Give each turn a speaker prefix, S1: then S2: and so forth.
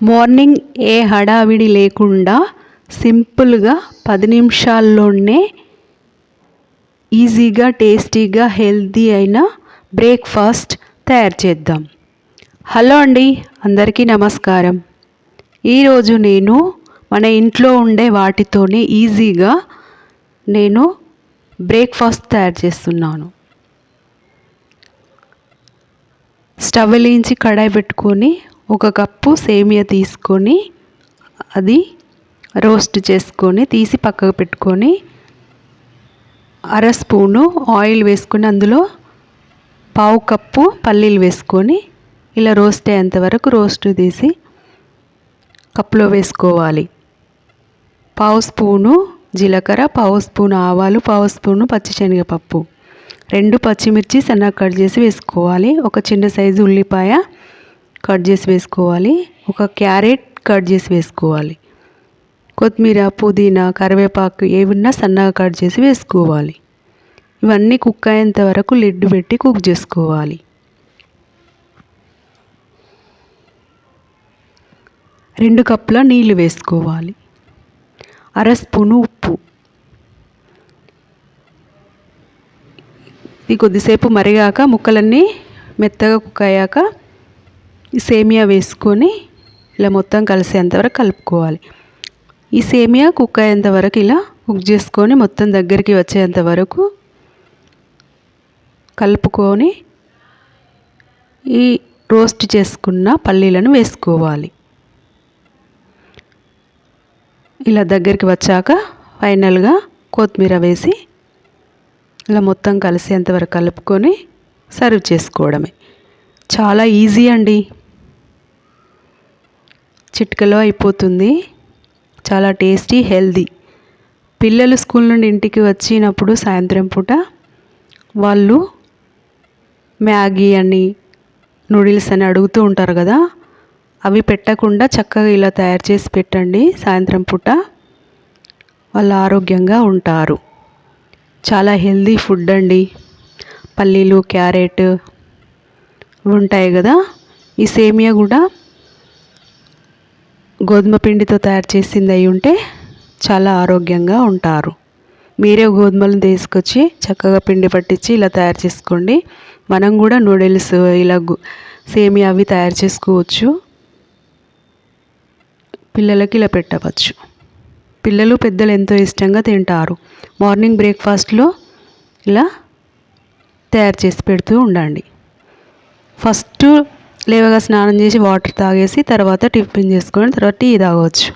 S1: Morning ఏ హడావిడి లేకుండా సింపుల్గా 10 నిమిషాల్లోనే ఈజీగా టేస్టీగా హెల్తీ అయిన బ్రేక్ఫాస్ట్ తయారు చేద్దాం. హలో అండి, అందరికీ నమస్కారం. ఈరోజు నేను మన ఇంట్లో ఉండే వాటితోనే ఈజీగా నేను బ్రేక్ఫాస్ట్ తయారు చేస్తున్నాను. స్టవ్ వెలిగించి కడాయి పెట్టుకొని 1 కప్పు సేమియా తీసుకొని అది రోస్ట్ చేసుకొని తీసి పక్కకు పెట్టుకొని, 1/2 స్పూను ఆయిల్ వేసుకొని అందులో 1/2 కప్పు పల్లీలు వేసుకొని ఇలా రోస్ట్ అయ్యేంత వరకు రోస్ట్ తీసి కప్పులో వేసుకోవాలి. 1/2 స్పూను జీలకర్ర, 1/2 స్పూను ఆవాలు, 1/2 స్పూను పచ్చిశనగపప్పు, 2 పచ్చిమిర్చి సన్నగా కట్ చేసి వేసుకోవాలి. ఒక చిన్న సైజు ఉల్లిపాయ కట్ చేసి వేసుకోవాలి. 1 క్యారెట్ కట్ చేసి వేసుకోవాలి. కొత్తిమీర, పుదీనా, కరివేపాకు ఏవున్నా సన్నగా కట్ చేసి వేసుకోవాలి. ఇవన్నీ కుక్ అయ్యేంత వరకు లిడ్ పెట్టి కుక్ చేసుకోవాలి. రెండు కప్పుల నీళ్ళు వేసుకోవాలి. 1/2 స్పూను ఉప్పు. ఇది కొద్దిసేపు మరిగాక ముక్కలన్నీ మెత్తగా కుక్ అయ్యాక ఈ సేమియా వేసుకొని ఇలా మొత్తం కలిసేంత వరకు కలుపుకోవాలి. ఈ సేమియా కుక్ అయ్యేంత వరకు ఇలా కుక్ చేసుకొని మొత్తం దగ్గరికి వచ్చేంత వరకు కలుపుకొని ఈ రోస్ట్ చేసుకున్న పల్లీలను వేసుకోవాలి. ఇలా దగ్గరికి వచ్చాక ఫైనల్గా కొత్తిమీర వేసి ఇలా మొత్తం కలిసేంత వరకు కలుపుకొని సర్వ్ చేసుకోవడమే. చాలా ఈజీ అండి, చిటికలో అయిపోతుంది. చాలా టేస్టీ, హెల్దీ. పిల్లలు స్కూల్ నుండి ఇంటికి వచ్చినప్పుడు సాయంత్రం పూట వాళ్ళు మ్యాగీ అని, నూడిల్స్ అని అడుగుతూ ఉంటారు కదా, అవి పెట్టకుండా చక్కగా ఇలా తయారు చేసి పెట్టండి. సాయంత్రం పూట వాళ్ళు ఆరోగ్యంగా ఉంటారు. చాలా హెల్దీ ఫుడ్ అండి. పల్లీలు, క్యారెట్ ఉంటాయి కదా. ఈ సేమియా కూడా గోధుమ పిండితో తయారు చేసింది అయి ఉంటే చాలా ఆరోగ్యంగా ఉంటారు. మీరే గోధుమలను తీసుకొచ్చి చక్కగా పిండి పట్టించి ఇలా తయారు చేసుకోండి. మనం కూడా నూడిల్స్ ఇలా సేమియా అవి తయారు చేసుకోవచ్చు. పిల్లలకి ఇలా పెట్టవచ్చు. పిల్లలు పెద్దలు ఎంతో ఇష్టంగా తింటారు. మార్నింగ్ బ్రేక్ఫాస్ట్లో ఇలా తయారు చేసి పెడుతూ ఉండండి. ఫస్ట్ లేవగా స్నానం చేసి వాటర్ తాగేసి తర్వాత టిఫిన్ చేసుకొని తర్వాత టీ తాగవచ్చు.